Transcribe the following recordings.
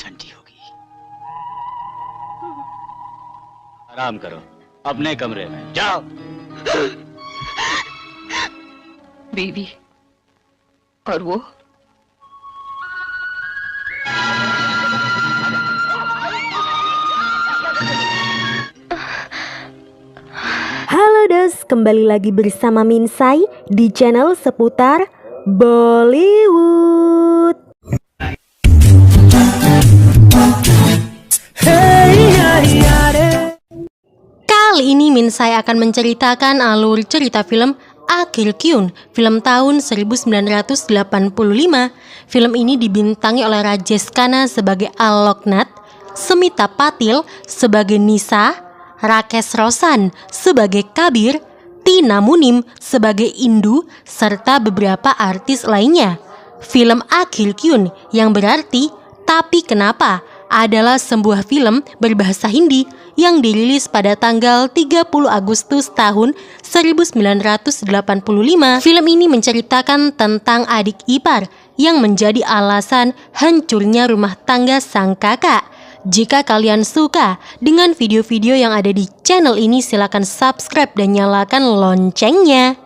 ठंडी होगी। आराम करो अपने कमरे में जाओ। बीवी और वो Halo Dos, kembali lagi bersama Minsai di channel seputar Bollywood. Kali ini Minsai akan menceritakan alur cerita film Akhil Kyun, film tahun 1985. Film ini dibintangi oleh Rajesh Khanna sebagai Alok Nath, Smita Patil sebagai Nisa, Rakesh Roshan sebagai Kabir, Tina Munim sebagai Indu, serta beberapa artis lainnya. Film Akhil Kyun yang berarti Tapi Kenapa adalah sebuah film berbahasa Hindi yang dirilis pada tanggal 30 Agustus tahun 1985. Film ini menceritakan tentang adik ipar yang menjadi alasan hancurnya rumah tangga sang kakak. Jika kalian suka dengan video-video yang ada di channel ini, silakan subscribe dan nyalakan loncengnya.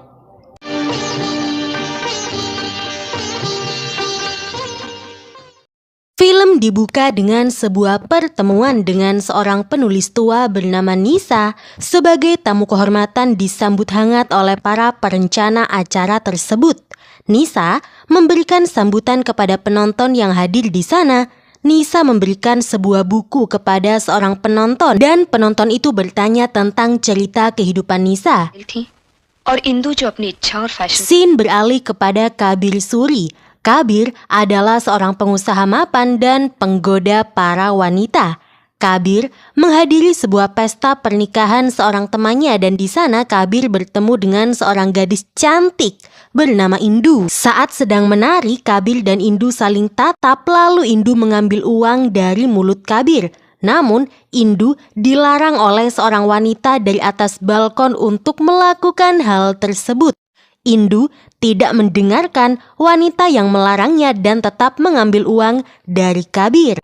Film dibuka dengan sebuah pertemuan dengan seorang penulis tua bernama Nisa. Sebagai tamu kehormatan disambut hangat oleh para perencana acara tersebut. Nisa memberikan sambutan kepada penonton yang hadir di sana. Nisa memberikan sebuah buku kepada seorang penonton dan penonton itu bertanya tentang cerita kehidupan Nisa. Scene beralih kepada Kabir Suri. Kabir adalah seorang pengusaha mapan dan penggoda para wanita. Kabir menghadiri sebuah pesta pernikahan seorang temannya dan di sana Kabir bertemu dengan seorang gadis cantik bernama Indu. Saat sedang menari, Kabir dan Indu saling tatap lalu Indu mengambil uang dari mulut Kabir. Namun, Indu dilarang oleh seorang wanita dari atas balkon untuk melakukan hal tersebut. Indu tidak mendengarkan wanita yang melarangnya dan tetap mengambil uang dari Kabir.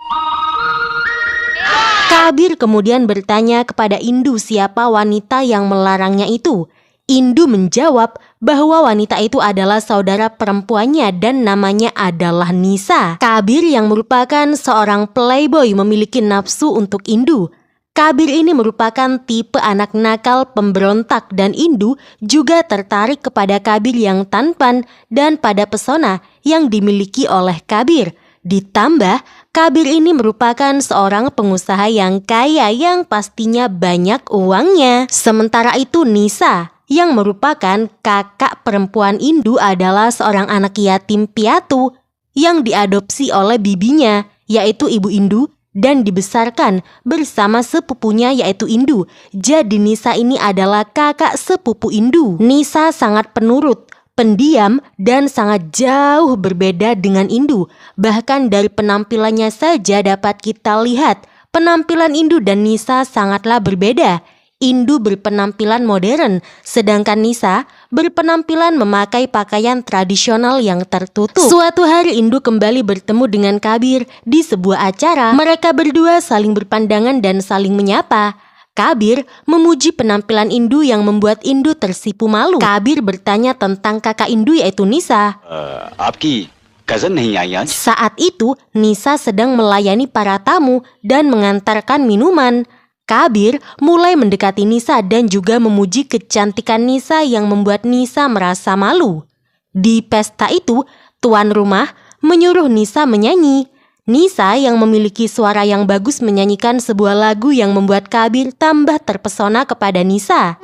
Kabir kemudian bertanya kepada Indu siapa wanita yang melarangnya itu. Indu menjawab bahwa wanita itu adalah saudara perempuannya dan namanya adalah Nisa. Kabir yang merupakan seorang playboy memiliki nafsu untuk Indu. Kabir ini merupakan tipe anak nakal pemberontak dan Indu juga tertarik kepada Kabir yang tampan dan pada pesona yang dimiliki oleh Kabir. Ditambah, Kabir ini merupakan seorang pengusaha yang kaya yang pastinya banyak uangnya. Sementara itu Nisa yang merupakan kakak perempuan Indu adalah seorang anak yatim piatu yang diadopsi oleh bibinya, yaitu ibu Indu, dan dibesarkan bersama sepupunya yaitu Indu. Jadi Nisa ini adalah kakak sepupu Indu. Nisa sangat penurut, pendiam, dan sangat jauh berbeda dengan Indu. Bahkan dari penampilannya saja dapat kita lihat penampilan Indu dan Nisa sangatlah berbeda. Indu berpenampilan modern, sedangkan Nisa berpenampilan memakai pakaian tradisional yang tertutup. Suatu hari Indu kembali bertemu dengan Kabir di sebuah acara. Mereka berdua saling berpandangan dan saling menyapa. Kabir memuji penampilan Indu yang membuat Indu tersipu malu. Kabir bertanya tentang kakak Indu yaitu Nisa. Saat itu Nisa sedang melayani para tamu dan mengantarkan minuman. Kabir mulai mendekati Nisa dan juga memuji kecantikan Nisa yang membuat Nisa merasa malu. Di pesta itu, tuan rumah menyuruh Nisa menyanyi. Nisa yang memiliki suara yang bagus menyanyikan sebuah lagu yang membuat Kabir tambah terpesona kepada Nisa.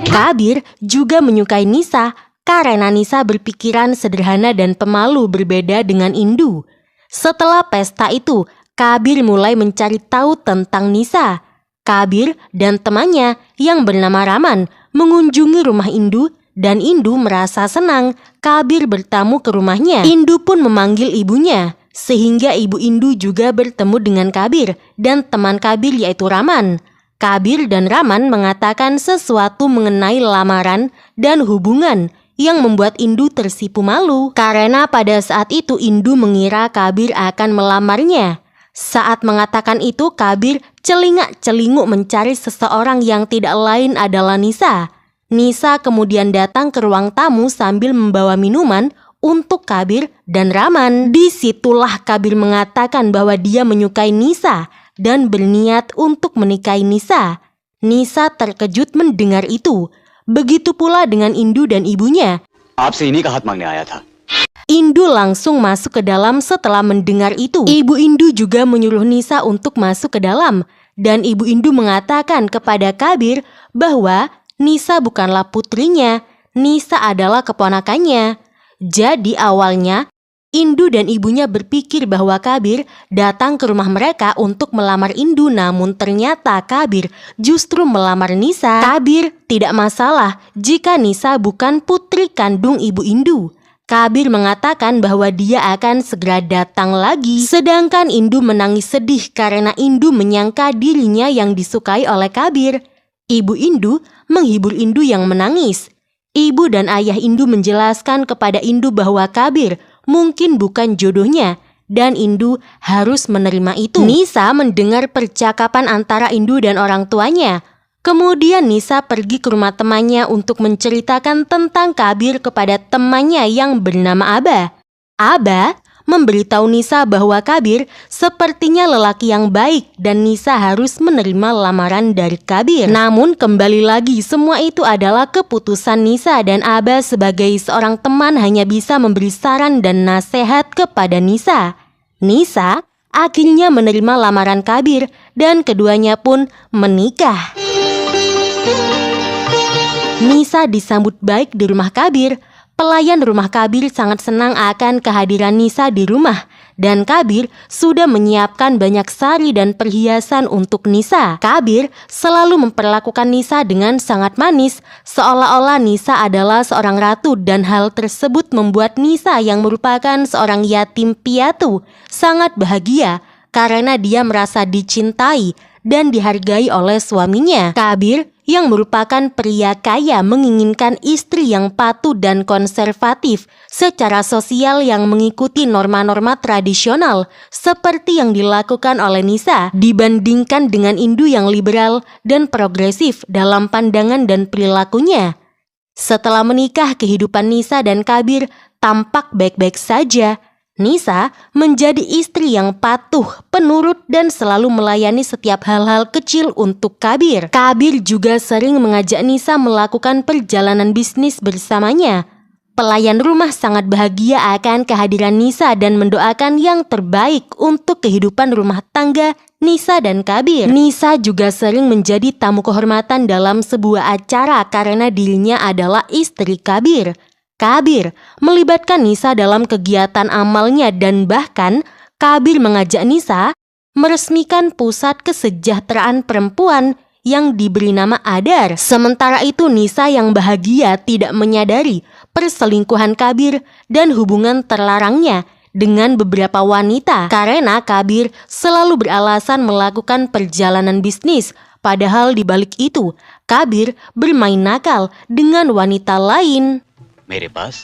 Kabir juga menyukai Nisa karena Nisa berpikiran sederhana dan pemalu berbeda dengan Indu. Setelah pesta itu, Kabir mulai mencari tahu tentang Nisa. Kabir dan temannya yang bernama Raman mengunjungi rumah Indu dan Indu merasa senang Kabir bertamu ke rumahnya. Indu pun memanggil ibunya sehingga ibu Indu juga bertemu dengan Kabir dan teman Kabir yaitu Raman. Kabir dan Raman mengatakan sesuatu mengenai lamaran dan hubungan. yang membuat Indu tersipu malu. Karena pada saat itu Indu mengira Kabir akan melamarnya. Saat mengatakan itu, Kabir celingak-celinguk mencari seseorang yang tidak lain adalah Nisa. Nisa kemudian datang ke ruang tamu sambil membawa minuman untuk Kabir dan Raman. Disitulah Kabir mengatakan bahwa dia menyukai Nisa dan berniat untuk menikahi Nisa. Nisa terkejut mendengar itu. Begitu pula dengan Indu dan ibunya. आपसे इन्हीं का हाथ मांगने आया था। Indu langsung masuk ke dalam setelah mendengar itu. Ibu Indu juga menyuruh Nisa untuk masuk ke dalam. Dan Ibu Indu mengatakan kepada Kabir bahwa Nisa bukanlah putrinya. Nisa adalah keponakannya. Jadi awalnya Indu dan ibunya berpikir bahwa Kabir datang ke rumah mereka untuk melamar Indu, namun ternyata Kabir justru melamar Nisa. Kabir tidak masalah jika Nisa bukan putri kandung Ibu Indu. Kabir mengatakan bahwa dia akan segera datang lagi. Sedangkan Indu menangis sedih karena Indu menyangka dirinya yang disukai oleh Kabir. Ibu Indu menghibur Indu yang menangis. Ibu dan ayah Indu menjelaskan kepada Indu bahwa Kabir mungkin bukan jodohnya dan Indu harus menerima itu. Nisa mendengar percakapan antara Indu dan orang tuanya. Kemudian Nisa pergi ke rumah temannya untuk menceritakan tentang Kabir kepada temannya yang bernama Aba. Aba memberitahu Nisa bahwa Kabir sepertinya lelaki yang baik dan Nisa harus menerima lamaran dari Kabir. Namun kembali lagi semua itu adalah keputusan Nisa dan Aba sebagai seorang teman hanya bisa memberi saran dan nasihat kepada Nisa. Nisa akhirnya menerima lamaran Kabir dan keduanya pun menikah. Nisa disambut baik di rumah Kabir. Pelayan rumah Kabir sangat senang akan kehadiran Nisa di rumah. Dan Kabir sudah menyiapkan banyak sari dan perhiasan untuk Nisa. Kabir selalu memperlakukan Nisa dengan sangat manis, seolah-olah Nisa adalah seorang ratu, dan hal tersebut membuat Nisa yang merupakan seorang yatim piatu sangat bahagia karena dia merasa dicintai dan dihargai oleh suaminya. Kabir yang merupakan pria kaya menginginkan istri yang patuh dan konservatif secara sosial yang mengikuti norma-norma tradisional seperti yang dilakukan oleh Nisa, dibandingkan dengan Indu yang liberal dan progresif dalam pandangan dan perilakunya. Setelah menikah, kehidupan Nisa dan Kabir tampak baik-baik saja. Nisa menjadi istri yang patuh, penurut, dan selalu melayani setiap hal-hal kecil untuk Kabir. Kabir juga sering mengajak Nisa melakukan perjalanan bisnis bersamanya. Pelayan rumah sangat bahagia akan kehadiran Nisa dan mendoakan yang terbaik untuk kehidupan rumah tangga Nisa dan Kabir. Nisa juga sering menjadi tamu kehormatan dalam sebuah acara karena dirinya adalah istri Kabir. Kabir melibatkan Nisa dalam kegiatan amalnya dan bahkan Kabir mengajak Nisa meresmikan pusat kesejahteraan perempuan yang diberi nama Adar. Sementara itu Nisa yang bahagia tidak menyadari perselingkuhan Kabir dan hubungan terlarangnya dengan beberapa wanita karena Kabir selalu beralasan melakukan perjalanan bisnis. Padahal di balik itu Kabir bermain nakal dengan wanita lain. मेरे पास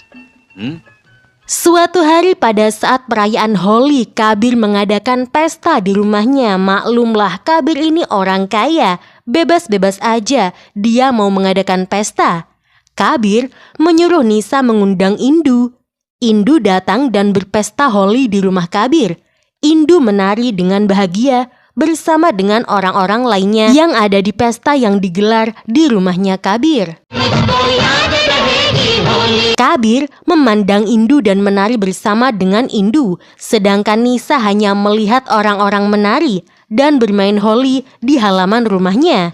Suatu hari pada saat perayaan Holi, Kabir mengadakan pesta di rumahnya. Maklumlah Kabir ini orang kaya, bebas-bebas aja dia mau mengadakan pesta. Kabir menyuruh Nisa mengundang Indu. Indu datang dan berpesta Holi di rumah Kabir. Indu menari dengan bahagia bersama dengan orang-orang lainnya yang ada di pesta yang digelar di rumahnya Kabir. Kabir memandang Indu dan menari bersama dengan Indu, sedangkan Nisa hanya melihat orang-orang menari dan bermain Holi di halaman rumahnya.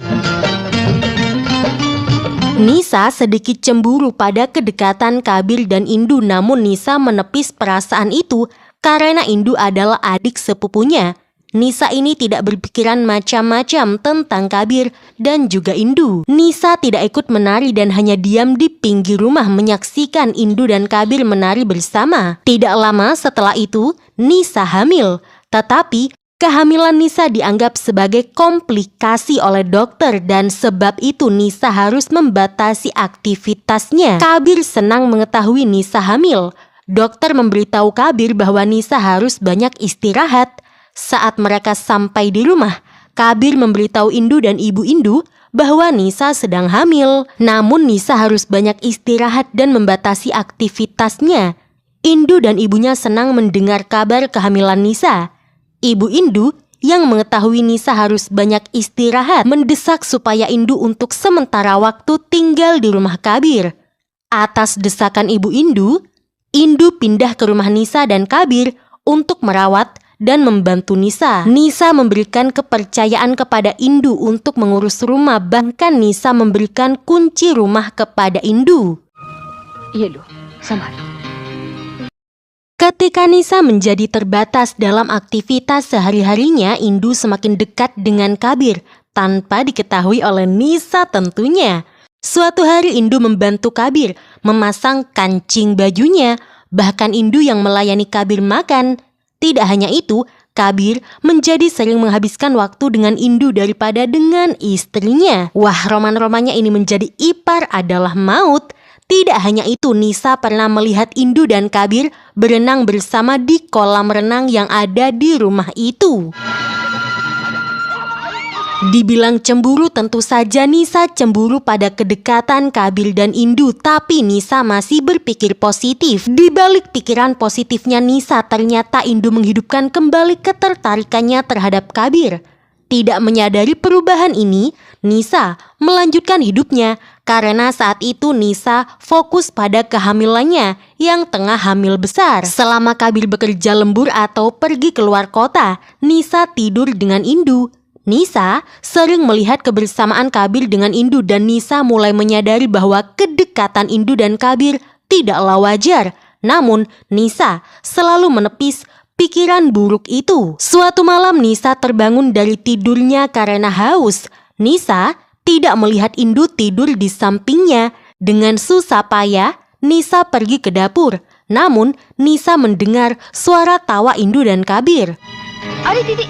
Nisa sedikit cemburu pada kedekatan Kabir dan Indu, namun Nisa menepis perasaan itu karena Indu adalah adik sepupunya. Nisa ini tidak berpikiran macam-macam tentang Kabir dan juga Indu. Nisa tidak ikut menari dan hanya diam di pinggir rumah menyaksikan Indu dan Kabir menari bersama. Tidak lama setelah itu, Nisa hamil. Tetapi Kehamilan Nisa dianggap sebagai komplikasi oleh dokter dan sebab itu Nisa harus membatasi aktivitasnya. Kabir senang mengetahui Nisa hamil. Dokter memberitahu Kabir bahwa Nisa harus banyak istirahat. Saat mereka sampai di rumah, Kabir memberitahu Indu dan ibu Indu bahwa Nisa sedang hamil. Namun Nisa harus banyak istirahat dan membatasi aktivitasnya. Indu dan ibunya senang mendengar kabar kehamilan Nisa. Ibu Indu yang mengetahui Nisa harus banyak istirahat mendesak supaya Indu untuk sementara waktu tinggal di rumah Kabir. Atas desakan ibu Indu, Indu pindah ke rumah Nisa dan Kabir untuk merawat dan membantu Nisa. Nisa memberikan kepercayaan kepada Indu untuk mengurus rumah, bahkan Nisa memberikan kunci rumah kepada Indu. ये लो संभालो। Ketika Nisa menjadi terbatas dalam aktivitas sehari-harinya, Indu semakin dekat dengan Kabir tanpa diketahui oleh Nisa tentunya. Suatu hari Indu membantu Kabir memasang kancing bajunya, bahkan Indu yang melayani Kabir makan. Tidak hanya itu, Kabir menjadi sering menghabiskan waktu dengan Indu daripada dengan istrinya. Wah, roman-romannya ini menjadi ipar adalah maut. Tidak hanya itu, Nisa pernah melihat Indu dan Kabir berenang bersama di kolam renang yang ada di rumah itu. Dibilang cemburu, tentu saja Nisa cemburu pada kedekatan Kabir dan Indu, tapi Nisa masih berpikir positif. Di balik pikiran positifnya Nisa, ternyata Indu menghidupkan kembali ketertarikannya terhadap Kabir. Tidak menyadari perubahan ini, Nisa melanjutkan hidupnya karena saat itu Nisa fokus pada kehamilannya yang tengah hamil besar. Selama Kabir bekerja lembur atau pergi keluar kota, Nisa tidur dengan Indu. Nisa sering melihat kebersamaan Kabir dengan Indu dan Nisa mulai menyadari bahwa kedekatan Indu dan Kabir tidaklah wajar. Namun Nisa selalu menepis pikiran buruk itu. Suatu malam Nisa terbangun dari tidurnya karena haus. Nisa tidak melihat Indu tidur di sampingnya. Dengan susah payah, Nisa pergi ke dapur. Namun Nisa mendengar suara tawa Indu dan Kabir. अरे दीदी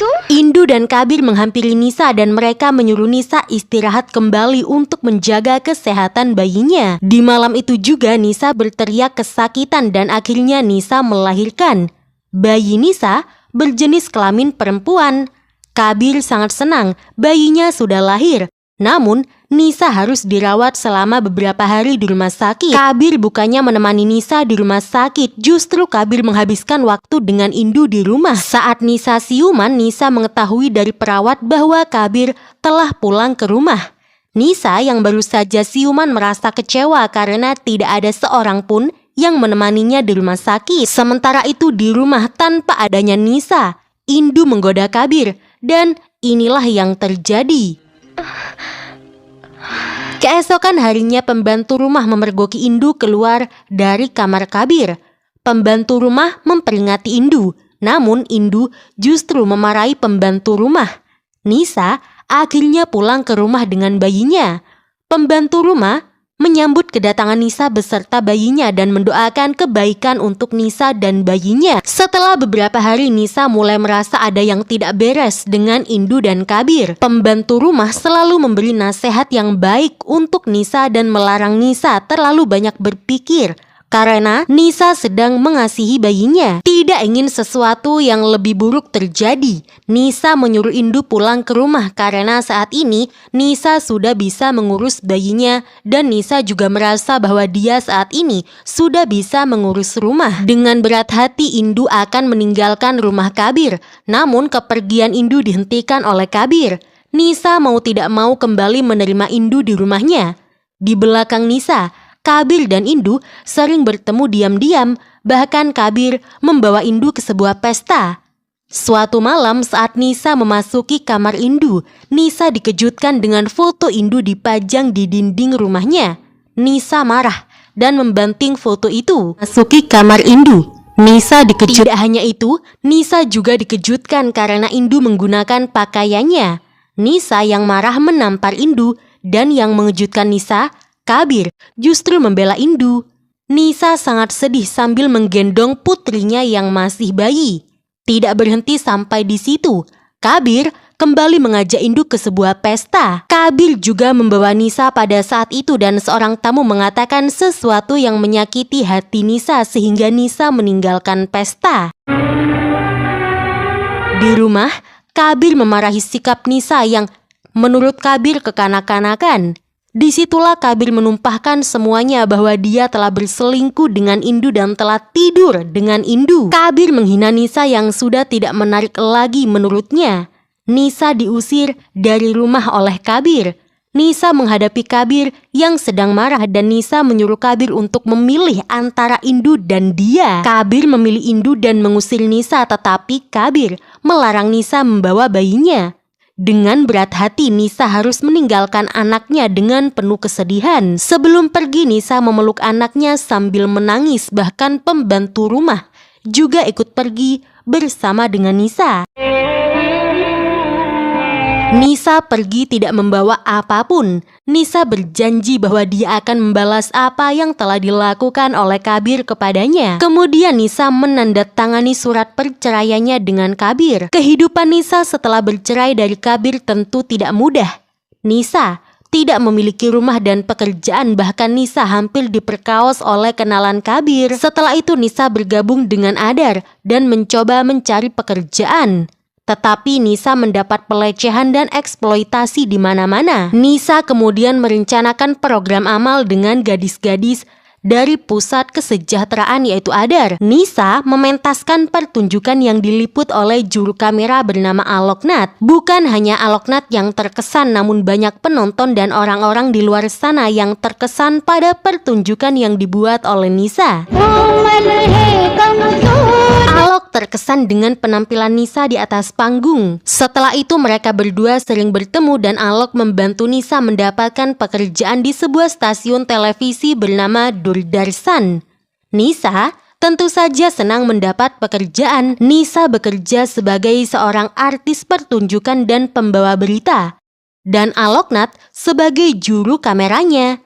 तुम Indu dan Kabir menghampiri Nisa dan mereka menyuruh Nisa istirahat kembali untuk menjaga kesehatan bayinya. Di malam itu juga Nisa berteriak kesakitan dan akhirnya Nisa melahirkan. Bayi Nisa berjenis kelamin perempuan. Kabir sangat senang bayinya sudah lahir. Namun Nisa harus dirawat selama beberapa hari di rumah sakit. Kabir bukannya menemani Nisa di rumah sakit, justru Kabir menghabiskan waktu dengan Indu di rumah. Saat Nisa siuman, Nisa mengetahui dari perawat bahwa Kabir telah pulang ke rumah. Nisa yang baru saja siuman merasa kecewa karena tidak ada seorang pun yang menemaninya di rumah sakit. Sementara itu di rumah tanpa adanya Nisa, Indu menggoda Kabir dan inilah yang terjadi. Keesokan harinya pembantu rumah memergoki Indu keluar dari kamar Kabir. Pembantu rumah memperingati Indu, namun Indu justru memarahi pembantu rumah. Nisa akhirnya pulang ke rumah dengan bayinya. Pembantu rumah menyambut kedatangan Nisa beserta bayinya dan mendoakan kebaikan untuk Nisa dan bayinya. Setelah beberapa hari Nisa mulai merasa ada yang tidak beres dengan Indu dan Kabir. Pembantu rumah selalu memberi nasihat yang baik untuk Nisa dan melarang Nisa terlalu banyak berpikir karena Nisa sedang mengasihi bayinya. Tidak ingin sesuatu yang lebih buruk terjadi, Nisa menyuruh Indu pulang ke rumah karena saat ini Nisa sudah bisa mengurus bayinya dan Nisa juga merasa bahwa dia saat ini sudah bisa mengurus rumah. Dengan berat hati Indu akan meninggalkan rumah Kabir, namun kepergian Indu dihentikan oleh Kabir. Nisa mau tidak mau kembali menerima Indu di rumahnya. Di belakang Nisa, Kabir dan Indu sering bertemu diam-diam, bahkan Kabir membawa Indu ke sebuah pesta. Suatu malam saat Nisa memasuki kamar Indu, Nisa dikejutkan dengan foto Indu dipajang di dinding rumahnya. Nisa marah dan membanting foto itu. Masuki kamar Indu, Nisa dikejutkan. Tidak hanya itu, Nisa juga dikejutkan karena Indu menggunakan pakaiannya. Nisa yang marah menampar Indu dan yang mengejutkan Nisa, Kabir justru membela Indu. Nisa sangat sedih sambil menggendong putrinya yang masih bayi. Tidak berhenti sampai di situ, Kabir kembali mengajak Indu ke sebuah pesta. Kabir juga membawa Nisa pada saat itu dan seorang tamu mengatakan sesuatu yang menyakiti hati Nisa sehingga Nisa meninggalkan pesta. Di rumah, Kabir memarahi sikap Nisa yang menurut Kabir kekanak-kanakan. Disitulah Kabir menumpahkan semuanya bahwa dia telah berselingkuh dengan Indu dan telah tidur dengan Indu. Kabir menghina Nisa yang sudah tidak menarik lagi menurutnya. Nisa diusir dari rumah oleh Kabir. Nisa menghadapi Kabir yang sedang marah dan Nisa menyuruh Kabir untuk memilih antara Indu dan dia. Kabir memilih Indu dan mengusir Nisa, tetapi Kabir melarang Nisa membawa bayinya. Dengan berat hati Nisa harus meninggalkan anaknya dengan penuh kesedihan. Sebelum pergi Nisa memeluk anaknya sambil menangis, bahkan pembantu rumah juga ikut pergi bersama dengan Nisa. Nisa pergi tidak membawa apapun. Nisa berjanji bahwa dia akan membalas apa yang telah dilakukan oleh Kabir kepadanya. Kemudian Nisa menandatangani surat perceraiannya dengan Kabir. Kehidupan Nisa setelah bercerai dari Kabir tentu tidak mudah. Nisa tidak memiliki rumah dan pekerjaan, bahkan Nisa hampir diperkaos oleh kenalan Kabir. Setelah itu Nisa bergabung dengan Adar dan mencoba mencari pekerjaan. Tetapi Nisa mendapat pelecehan dan eksploitasi di mana-mana. Nisa kemudian merencanakan program amal dengan gadis-gadis dari pusat kesejahteraan yaitu Adar. Nisa mementaskan pertunjukan yang diliput oleh juru kamera bernama Aloknath. Bukan hanya Aloknath yang terkesan, namun banyak penonton dan orang-orang di luar sana yang terkesan pada pertunjukan yang dibuat oleh Nisa. Alok terkesan dengan penampilan Nisa di atas panggung. Setelah itu mereka berdua sering bertemu dan Alok membantu Nisa mendapatkan pekerjaan di sebuah stasiun televisi bernama Doordarshan. Nisa tentu saja senang mendapat pekerjaan. Nisa bekerja sebagai seorang artis pertunjukan dan pembawa berita, dan Aloknath sebagai juru kameranya.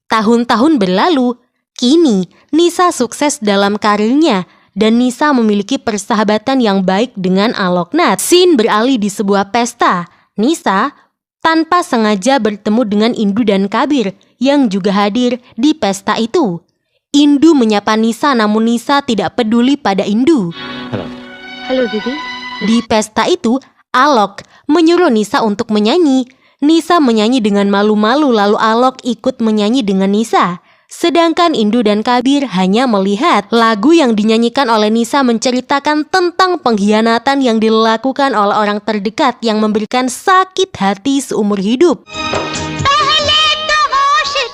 Tahun-tahun berlalu, kini Nisa sukses dalam karirnya dan Nisa memiliki persahabatan yang baik dengan Aloknath. Scene beralih di sebuah pesta. Nisa tanpa sengaja bertemu dengan Indu dan Kabir yang juga hadir di pesta itu. Indu menyapa Nisa, namun Nisa tidak peduli pada Indu. Halo, Didi. Di pesta itu, Alok menyuruh Nisa untuk menyanyi. Nisa menyanyi dengan malu-malu, lalu Alok ikut menyanyi dengan Nisa. Sedangkan Indu dan Kabir hanya melihat. Lagu yang dinyanyikan oleh Nisa menceritakan tentang pengkhianatan yang dilakukan oleh orang terdekat yang memberikan sakit hati seumur hidup.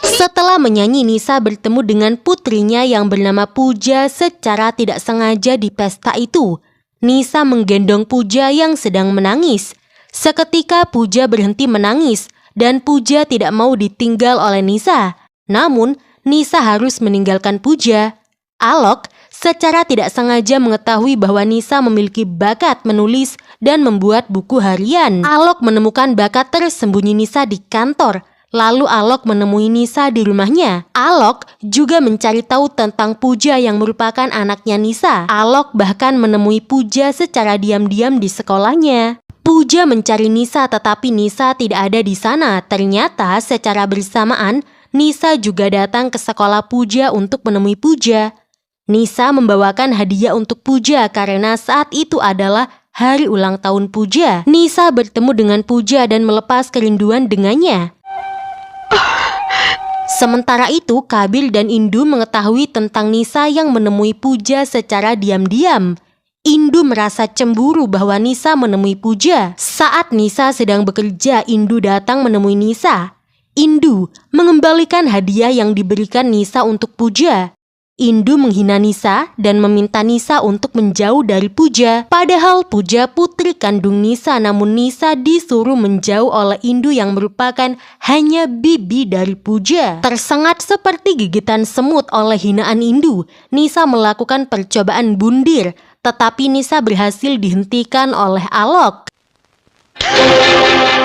Setelah menyanyi, Nisa bertemu dengan putrinya yang bernama Puja secara tidak sengaja di pesta itu. Nisa menggendong Puja yang sedang menangis. Seketika Puja berhenti menangis dan Puja tidak mau ditinggal oleh Nisa. Namun Nisa harus meninggalkan Puja. Alok secara tidak sengaja mengetahui bahwa Nisa memiliki bakat menulis dan membuat buku harian. Alok menemukan bakat tersembunyi Nisa di kantor. Lalu Alok menemui Nisa di rumahnya. Alok juga mencari tahu tentang Puja yang merupakan anaknya Nisa. Alok bahkan menemui Puja secara diam-diam di sekolahnya. Puja mencari Nisa, tetapi Nisa tidak ada di sana. Ternyata secara bersamaan Nisa juga datang ke sekolah Puja untuk menemui Puja. Nisa membawakan hadiah untuk Puja karena saat itu adalah hari ulang tahun Puja. Nisa bertemu dengan Puja dan melepas kerinduan dengannya. Sementara itu, Kabir dan Indu mengetahui tentang Nisa yang menemui Puja secara diam-diam. Indu merasa cemburu bahwa Nisa menemui Puja. Saat Nisa sedang bekerja, Indu datang menemui Nisa. Indu mengembalikan hadiah yang diberikan Nisa untuk Puja. Indu menghina Nisa dan meminta Nisa untuk menjauh dari Puja. Padahal Puja putri kandung Nisa, namun Nisa disuruh menjauh oleh Indu yang merupakan hanya bibi dari Puja. Tersengat seperti gigitan semut oleh hinaan Indu, Nisa melakukan percobaan bundir, tetapi Nisa berhasil dihentikan oleh Alok.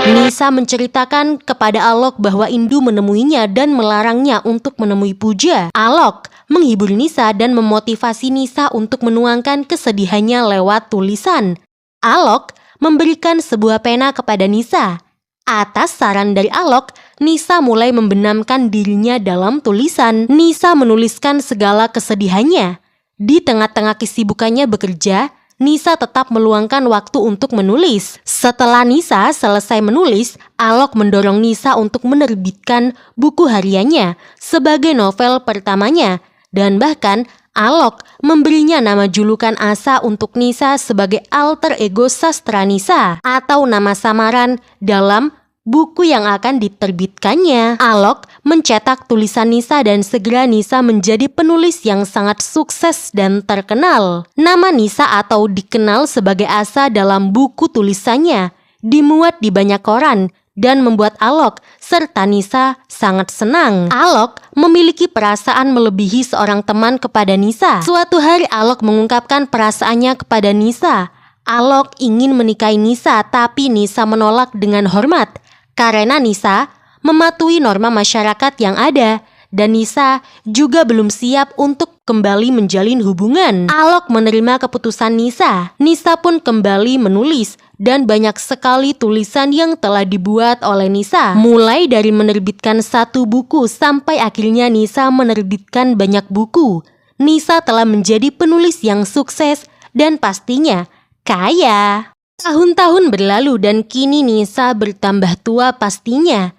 Nisa menceritakan kepada Alok bahwa Indu menemuinya dan melarangnya untuk menemui Puja. Alok menghibur Nisa dan memotivasi Nisa untuk menuangkan kesedihannya lewat tulisan. Alok memberikan sebuah pena kepada Nisa. Atas saran dari Alok, Nisa mulai membenamkan dirinya dalam tulisan. Nisa menuliskan segala kesedihannya. Di tengah-tengah kesibukannya bekerja, Nisa tetap meluangkan waktu untuk menulis. Setelah Nisa selesai menulis, Alok mendorong Nisa untuk menerbitkan buku hariannya sebagai novel pertamanya. Dan bahkan Alok memberinya nama julukan Asa untuk Nisa sebagai alter ego sastra Nisa atau nama samaran dalam buku yang akan diterbitkannya. Alok mencetak tulisan Nisa dan segera Nisa menjadi penulis yang sangat sukses dan terkenal. Nama Nisa atau dikenal sebagai Asa dalam buku tulisannya dimuat di banyak koran dan membuat Alok serta Nisa sangat senang. Alok memiliki perasaan melebihi seorang teman kepada Nisa. Suatu hari Alok mengungkapkan perasaannya kepada Nisa. Alok ingin menikahi Nisa tapi Nisa menolak dengan hormat. Karena Nisa mematuhi norma masyarakat yang ada dan Nisa juga belum siap untuk kembali menjalin hubungan. Alok menerima keputusan Nisa. Nisa pun kembali menulis dan banyak sekali tulisan yang telah dibuat oleh Nisa. Mulai dari menerbitkan satu buku sampai akhirnya Nisa menerbitkan banyak buku. Nisa telah menjadi penulis yang sukses dan pastinya kaya. Tahun-tahun berlalu dan kini Nisa bertambah tua pastinya.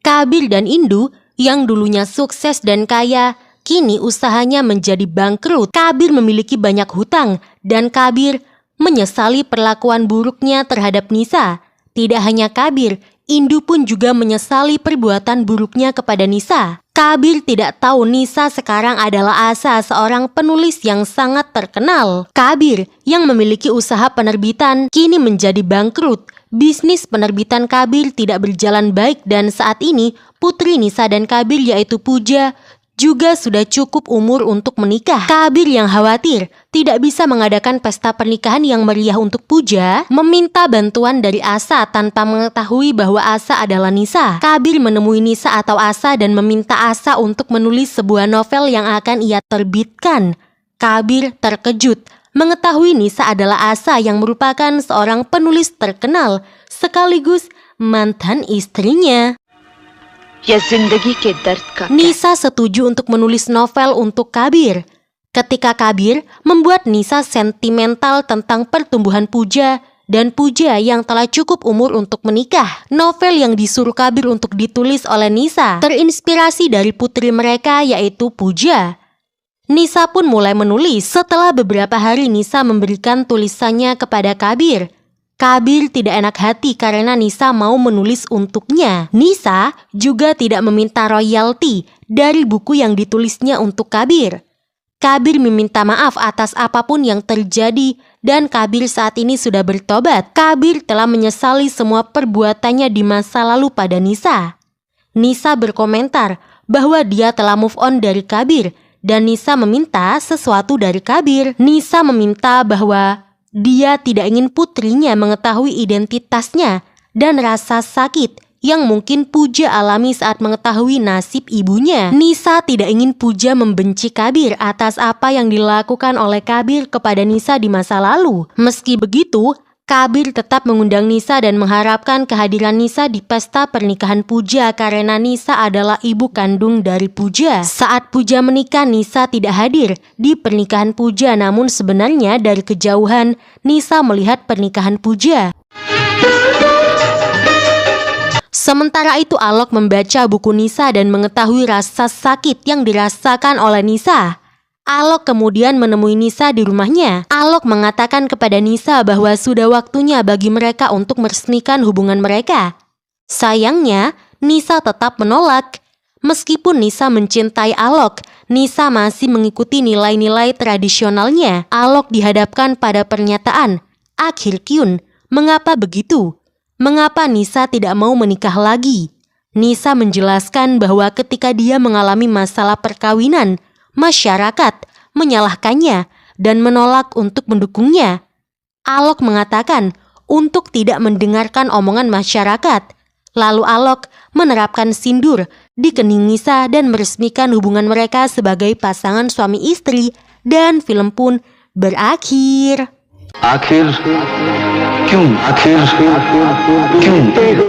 Kabir dan Indu yang dulunya sukses dan kaya, kini usahanya menjadi bangkrut. Kabir memiliki banyak hutang dan Kabir menyesali perlakuan buruknya terhadap Nisa. Tidak hanya Kabir, Indu pun juga menyesali perbuatan buruknya kepada Nisa. Kabir tidak tahu Nisa sekarang adalah Asa, seorang penulis yang sangat terkenal. Kabir yang memiliki usaha penerbitan kini menjadi bangkrut. Bisnis penerbitan Kabir tidak berjalan baik dan saat ini putri Nisa dan Kabir yaitu Puja juga sudah cukup umur untuk menikah. Kabir yang khawatir tidak bisa mengadakan pesta pernikahan yang meriah untuk Puja, meminta bantuan dari Asa tanpa mengetahui bahwa Asa adalah Nisa. Kabir menemui Nisa atau Asa dan meminta Asa untuk menulis sebuah novel yang akan ia terbitkan. Kabir terkejut mengetahui Nisa adalah Asa yang merupakan seorang penulis terkenal sekaligus mantan istrinya. या जिंदगी के दर्द का Nisa setuju untuk menulis novel untuk Kabir. Ketika Kabir membuat Nisa sentimental tentang pertumbuhan Puja dan Puja yang telah cukup umur untuk menikah. Novel yang disuruh Kabir untuk ditulis oleh Nisa terinspirasi dari putri mereka yaitu Puja. Nisa pun mulai menulis. Setelah beberapa hari Nisa memberikan tulisannya kepada Kabir. Kabir tidak enak hati karena Nisa mau menulis untuknya. Nisa juga tidak meminta royalti dari buku yang ditulisnya untuk Kabir. Kabir meminta maaf atas apapun yang terjadi dan Kabir saat ini sudah bertobat. Kabir telah menyesali semua perbuatannya di masa lalu pada Nisa. Nisa berkomentar bahwa dia telah move on dari Kabir dan Nisa meminta sesuatu dari Kabir. Nisa meminta bahwa dia tidak ingin putrinya mengetahui identitasnya dan rasa sakit yang mungkin Puja alami saat mengetahui nasib ibunya. Nisa tidak ingin Puja membenci Kabir atas apa yang dilakukan oleh Kabir kepada Nisa di masa lalu. Meski begitu, Kabir tetap mengundang Nisa dan mengharapkan kehadiran Nisa di pesta pernikahan Puja karena Nisa adalah ibu kandung dari Puja. Saat Puja menikah, Nisa tidak hadir di pernikahan Puja, namun sebenarnya dari kejauhan Nisa melihat pernikahan Puja. Sementara itu Alok membaca buku Nisa dan mengetahui rasa sakit yang dirasakan oleh Nisa. Alok kemudian menemui Nisa di rumahnya. Alok mengatakan kepada Nisa bahwa sudah waktunya bagi mereka untuk meresmikan hubungan mereka. Sayangnya, Nisa tetap menolak. Meskipun Nisa mencintai Alok, Nisa masih mengikuti nilai-nilai tradisionalnya. Alok dihadapkan pada pernyataan, "Akhir Kyun, mengapa begitu? Mengapa Nisa tidak mau menikah lagi?" Nisa menjelaskan bahwa ketika dia mengalami masalah perkawinan, masyarakat menyalahkannya dan menolak untuk mendukungnya. Alok mengatakan untuk tidak mendengarkan omongan masyarakat. Lalu Alok menerapkan sindur di kening Nisa dan meresmikan hubungan mereka sebagai pasangan suami istri, dan film pun berakhir.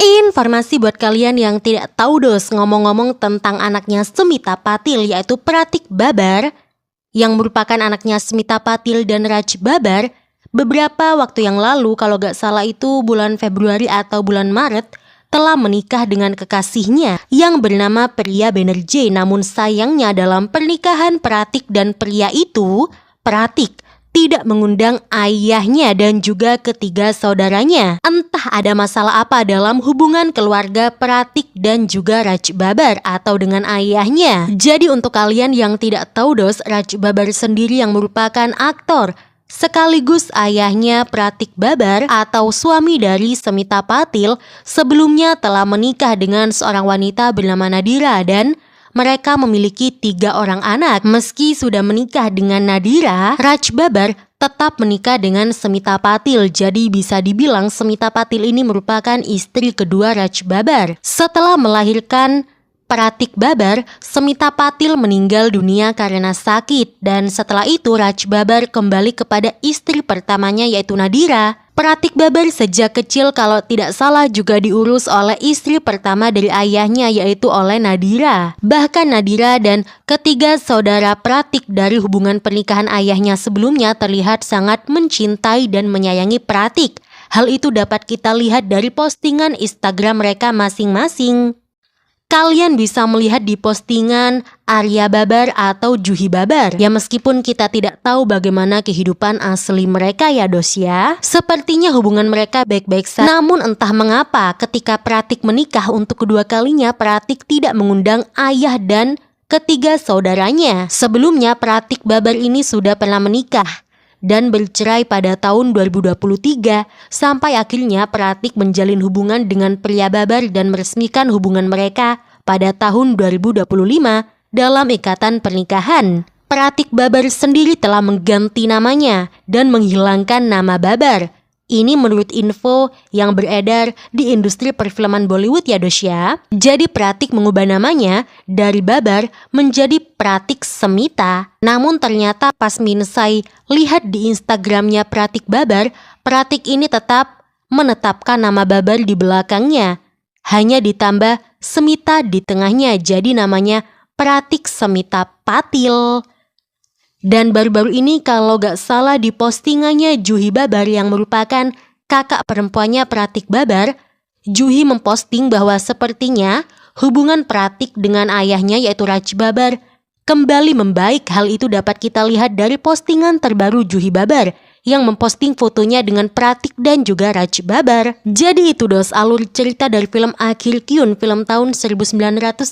Informasi buat kalian yang tidak tahu dos, ngomong-ngomong tentang anaknya Smita Patil yaitu Pratik Babar, yang merupakan anaknya Smita Patil dan Raj Babar. Beberapa waktu yang lalu, kalau gak salah itu bulan Februari atau bulan Maret, telah menikah dengan kekasihnya yang bernama Priya Banerjee. Namun sayangnya dalam pernikahan Pratik dan Priya itu, Pratik tidak mengundang ayahnya dan juga ketiga saudaranya. Entah ada masalah apa dalam hubungan keluarga Pratik dan juga Raj Babar atau dengan ayahnya. Jadi untuk kalian yang tidak tahu dos, Raj Babar sendiri yang merupakan aktor sekaligus ayahnya Pratik Babar atau suami dari Smita Patil, sebelumnya telah menikah dengan seorang wanita bernama Nadira dan mereka memiliki 3 orang anak. Meski sudah menikah dengan Nadira, Raj Babar tetap menikah dengan Smita Patil. Jadi bisa dibilang Smita Patil ini merupakan istri kedua Raj Babar. Setelah melahirkan Pratik Babar, Smita Patil meninggal dunia karena sakit, dan setelah itu Raj Babar kembali kepada istri pertamanya yaitu Nadira. Pratik Babar sejak kecil kalau tidak salah juga diurus oleh istri pertama dari ayahnya yaitu oleh Nadira. Bahkan Nadira dan ketiga saudara Pratik dari hubungan pernikahan ayahnya sebelumnya terlihat sangat mencintai dan menyayangi Pratik. Hal itu dapat kita lihat dari postingan Instagram mereka masing-masing. Kalian bisa melihat di postingan Arya Babar atau Juhi Babar. Ya meskipun kita tidak tahu bagaimana kehidupan asli mereka ya dos ya. Sepertinya hubungan mereka baik-baik saja. Namun entah mengapa ketika Pratik menikah untuk kedua kalinya, Pratik tidak mengundang ayah dan ketiga saudaranya. Sebelumnya Pratik Babar ini sudah pernah menikah dan bercerai pada tahun 2023 sampai akhirnya Pratik menjalin hubungan dengan Priya Babar dan meresmikan hubungan mereka pada tahun 2025 dalam ikatan pernikahan. Pratik Babar sendiri telah mengganti namanya dan menghilangkan nama Babar. Ini menurut info yang beredar di industri perfilman Bollywood ya dos ya. Jadi Pratik mengubah namanya dari Babar menjadi Pratik Smita. Namun ternyata pas Minsai lihat di Instagramnya Pratik Babar, Pratik ini tetap menetapkan nama Babar di belakangnya. Hanya ditambah Smita di tengahnya, jadi namanya Pratik Smita Patil. Dan baru-baru ini kalau gak salah di postingannya Juhi Babar yang merupakan kakak perempuannya Pratik Babar, Juhi memposting bahwa sepertinya hubungan Pratik dengan ayahnya yaitu Raj Babar kembali membaik. Hal itu dapat kita lihat dari postingan terbaru Juhi Babar yang memposting fotonya dengan Pratik dan juga Raj Babar. Jadi itu dos alur cerita dari film Akhir Kyun, film tahun 1985.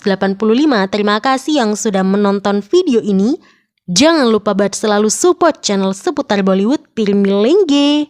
Terima kasih yang sudah menonton video ini. Jangan lupa buat selalu support channel seputar Bollywood Pirmilengge.